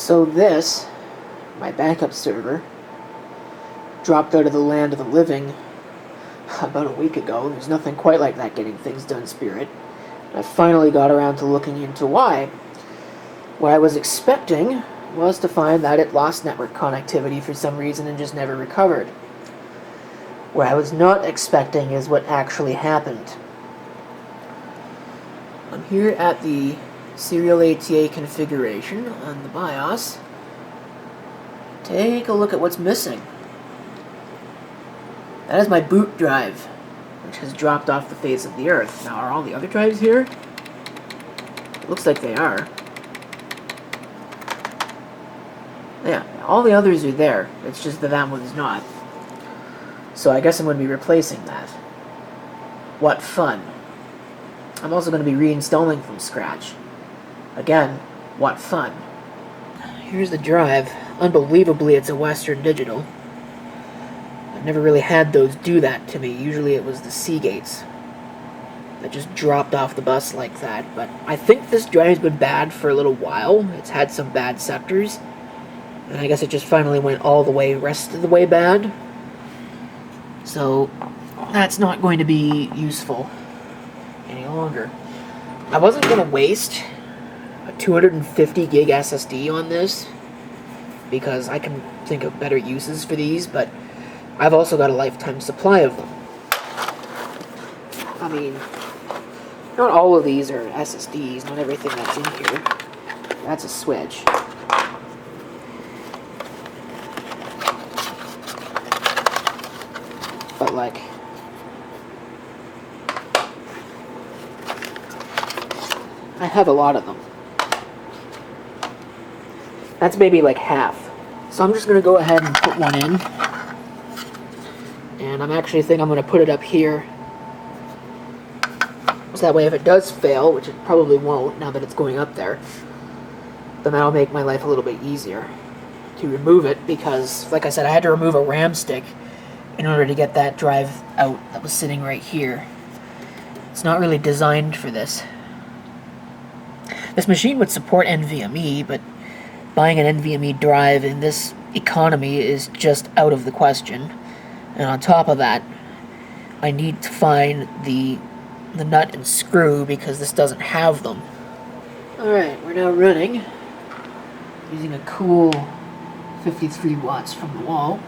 So this, my backup server, dropped out of the land of the living about a week ago. There's nothing quite like that getting things done, Spirit. I finally got around to looking into why. What I was expecting was to find that it lost network connectivity for some reason and just never recovered. What I was not expecting is what actually happened. I'm here at the serial ATA configuration on the BIOS. Take a look at what's missing. That is my boot drive, which has dropped off the face of the earth. Now, are all the other drives here? It looks like they are. Yeah, all the others are there. It's just that one's not. So I guess I'm going to be replacing that. What fun. I'm also going to be reinstalling from scratch. Again, what fun. Here's the drive. Unbelievably, it's a Western Digital. I've never really had those do that to me. Usually it was the Seagates that just dropped off the bus like that. But I think this drive's been bad for a little while. It's had some bad sectors. And I guess it just finally went all the way, rest of the way bad. So that's not going to be useful any longer. I wasn't going to waste a 250 gig SSD on this because I can think of better uses for these, but I've also got a lifetime supply of them. I mean, not all of these are SSDs, not everything that's in here. That's a switch. But like, I have a lot of them. That's maybe like half. So I'm just going to go ahead and put one in. And I'm actually thinking I'm going to put it up here. So that way if it does fail, which it probably won't now that it's going up there, then that'll make my life a little bit easier to remove it. Because, like I said, I had to remove a RAM stick in order to get that drive out that was sitting right here. It's not really designed for this. This machine would support NVMe, but buying an NVMe drive in this economy is just out of the question. And on top of that, I need to find the nut and screw because this doesn't have them. Alright, we're now running using a cool 53 watts from the wall.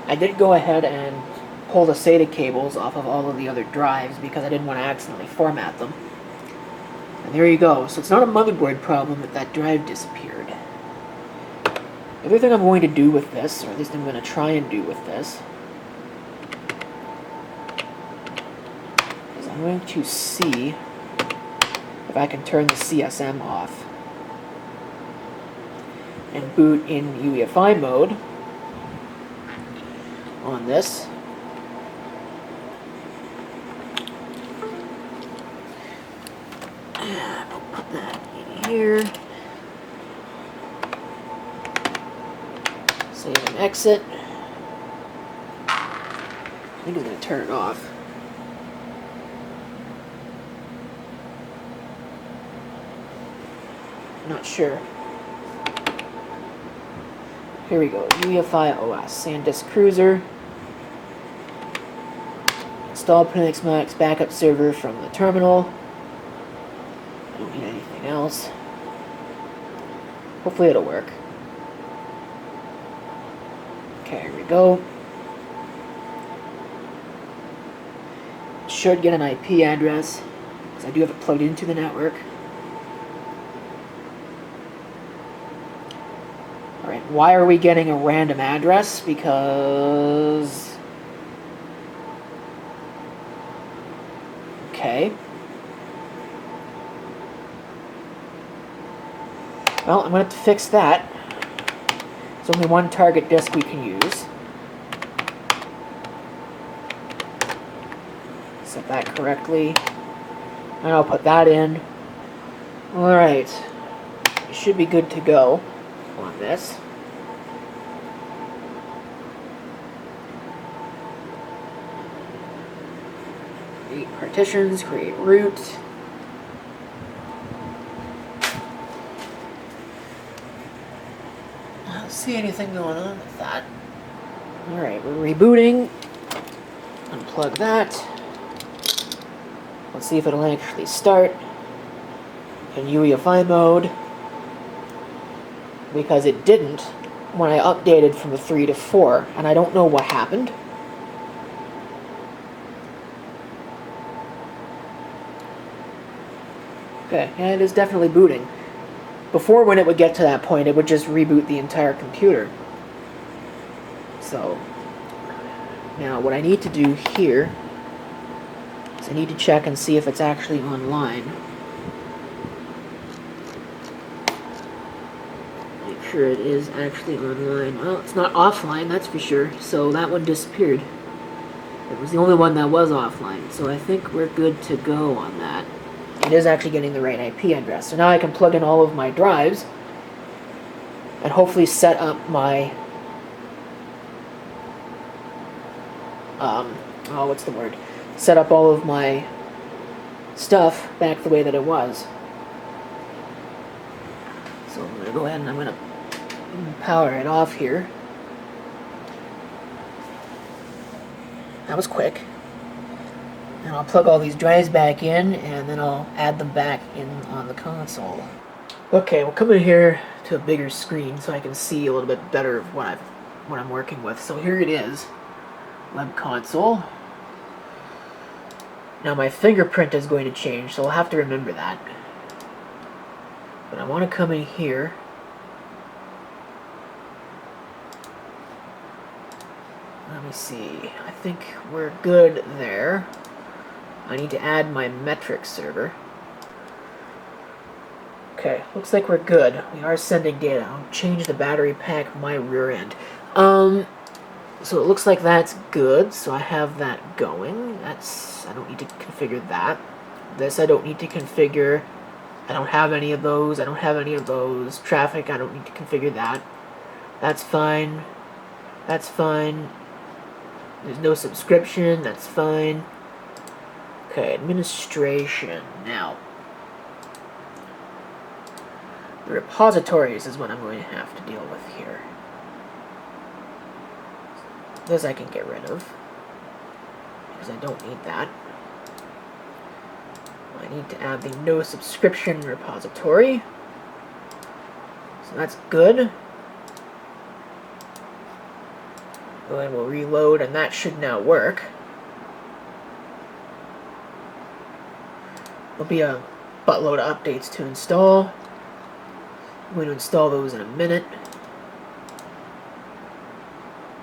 I did go ahead and pull the SATA cables off of all of the other drives because I didn't want to accidentally format them. And there you go. So it's not a motherboard problem that that drive disappeared. Everything I'm going to do with this, or at least I'm going to try and do with this, is I'm going to see if I can turn the CSM off and boot in UEFI mode on this. I'll put that in here. Save and exit. I think I'm going to turn it off. Not sure. Here we go. UEFI OS. SanDisk Cruiser. Install Proxmox backup server from the terminal. I don't need anything else. Hopefully it'll work. Okay, here we go. Should get an IP address, because I do have it plugged into the network. Alright, why are we getting a random address? Because... Okay. Well, I'm going to have to fix that. There's only one target disk we can use. Set that correctly. And I'll put that in. Alright. You should be good to go on this. Create partitions, create root. see anything going on with that. Alright, we're rebooting. Unplug that. Let's see if it'll actually start in UEFI mode. Because it didn't when I updated from the 3 to 4, and I don't know what happened. Okay, yeah, it is definitely booting. Before, when it would get to that point, it would just reboot the entire computer. So, now what I need to do here is I need to check and see if it's actually online. Make sure it is actually online. Well, it's not offline, that's for sure, so that one disappeared. It was the only one that was offline, so I think we're good to go on that. It is actually getting the right IP address. So now I can plug in all of my drives and hopefully set up my what's the word? Set up all of my stuff back the way that it was. So I'm going to go ahead and I'm going to power it off here. That was quick. And I'll plug all these drives back in, and then I'll add them back in on the console. Okay, we'll come in here to a bigger screen so I can see a little bit better of what I'm working with. So here it is, web console. Now my fingerprint is going to change, so I'll have to remember that. But I want to come in here. Let me see. I think we're good there. I need to add my metric server. Okay, looks like we're good. We are sending data. I'll change the battery pack my rear end. So it looks like that's good, so I have that going. I don't need to configure that. This I don't need to configure. I don't have any of those. I don't have any of those. Traffic, I don't need to configure that. That's fine. That's fine. There's no subscription. That's fine. Okay, administration. Now, the repositories is what I'm going to have to deal with here. This I can get rid of, because I don't need that. I need to add the no subscription repository. So that's good. Go ahead, we'll reload, and that should now work. There'll be a buttload of updates to install. I'm going to install those in a minute.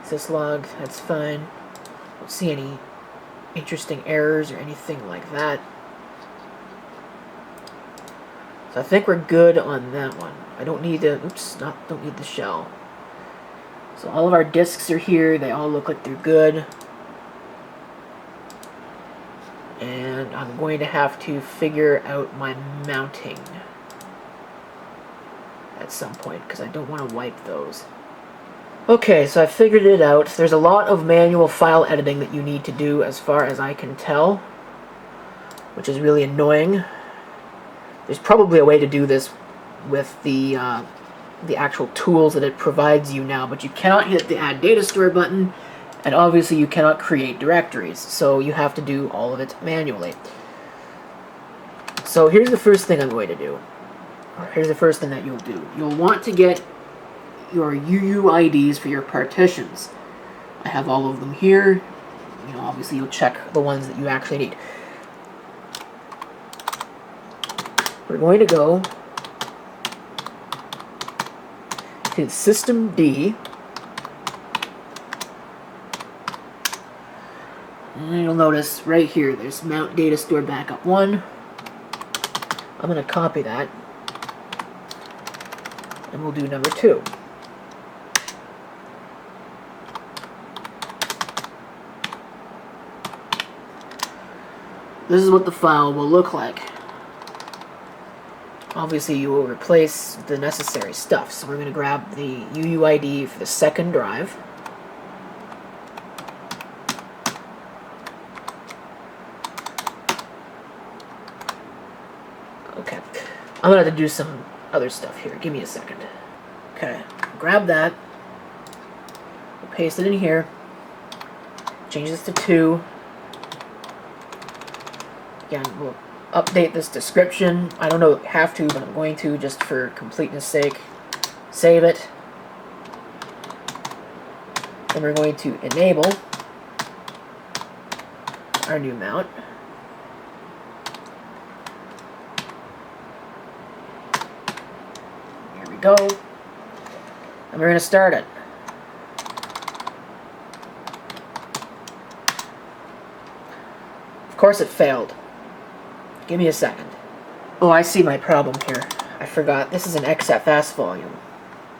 Syslog, that's fine. Don't see any interesting errors or anything like that. So I think we're good on that one. I don't need the, don't need the shell. So all of our disks are here. They all look like they're good. And I'm going to have to figure out my mounting at some point, because I don't want to wipe those. Okay, so I figured it out. There's a lot of manual file editing that you need to do, as far as I can tell, which is really annoying. There's probably a way to do this with the actual tools that it provides you now, but you cannot hit the Add Data Store button, and obviously you cannot create directories, so you have to do all of it manually. So here's the first thing I'm going to do. Here's the first thing that you'll do. You'll want to get your UUIDs for your partitions. I have all of them here. You know, obviously you'll check the ones that you actually need. We're going to go to System D. And you'll notice right here, there's Mount Data Store Backup 1. I'm going to copy that. And we'll do number 2. This is what the file will look like. Obviously, you will replace the necessary stuff. So we're going to grab the UUID for the second drive. Okay. I'm going to have to do some other stuff here. Give me a second. Okay, grab that. We'll paste it in here. Change this to 2. Again, we'll update this description. I don't have to, but I'm going to just for completeness sake. Save it. Then we're going to enable our new mount. Here we go. And we're going to start it. Of course it failed. Give me a second. Oh, I see my problem here. I forgot. This is an XFS volume.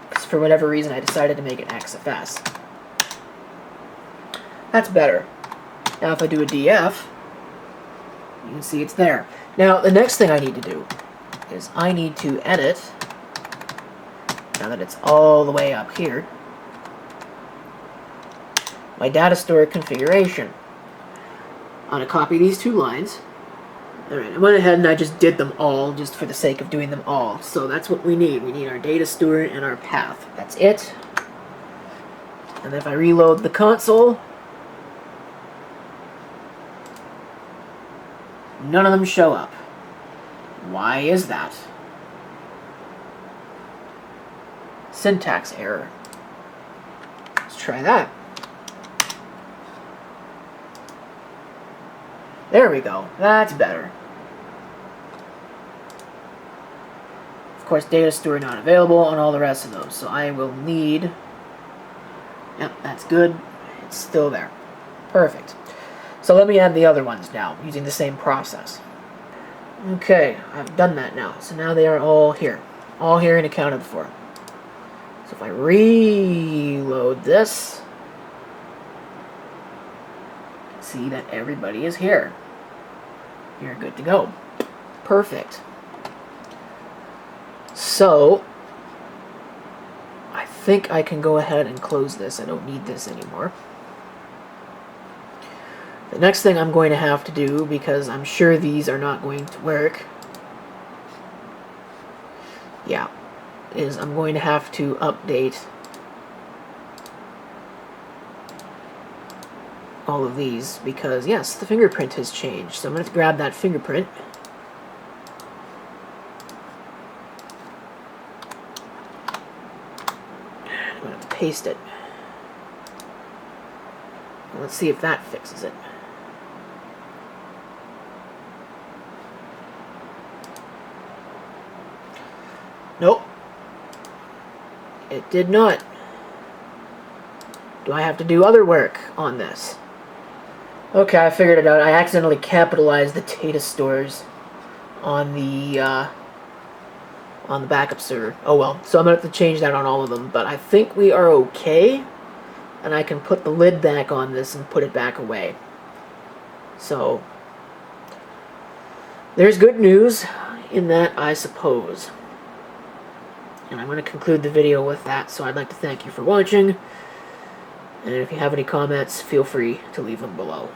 Because for whatever reason I decided to make it XFS. That's better. Now if I do a DF, you can see it's there. Now the next thing I need to do is I need to edit, now that it's all the way up here, my data store configuration. I'm going to copy these 2 lines. Alright, I went ahead and I just did them all just for the sake of doing them all. So that's what we need. We need our data store and our path. That's it. And if I reload the console, none of them show up. Why is that? Syntax error. Let's try that. There we go. That's better. Of course, data store not available on all the rest of those. So I will need... Yep, that's good. It's still there. Perfect. So let me add the other ones now, using the same process. Okay, I've done that now. So now they are all here. All here and accounted for. So if I reload this, see that everybody is here. You're good to go. Perfect. So, I think I can go ahead and close this. I don't need this anymore. The next thing I'm going to have to do, because I'm sure these are not going to work, yeah, is I'm going to have to update all of these, because yes, the fingerprint has changed. So I'm going to grab that fingerprint. I'm going to have to paste it. Let's see if that fixes it. Nope. It did not. Do I have to do other work on this? Okay, I figured it out. I accidentally capitalized the data stores on the backup server. Oh well. So I'm going to have to change that on all of them. But I think we are okay. And I can put the lid back on this and put it back away. So, there's good news in that, I suppose. And I'm going to conclude the video with that, so I'd like to thank you for watching. And if you have any comments, feel free to leave them below.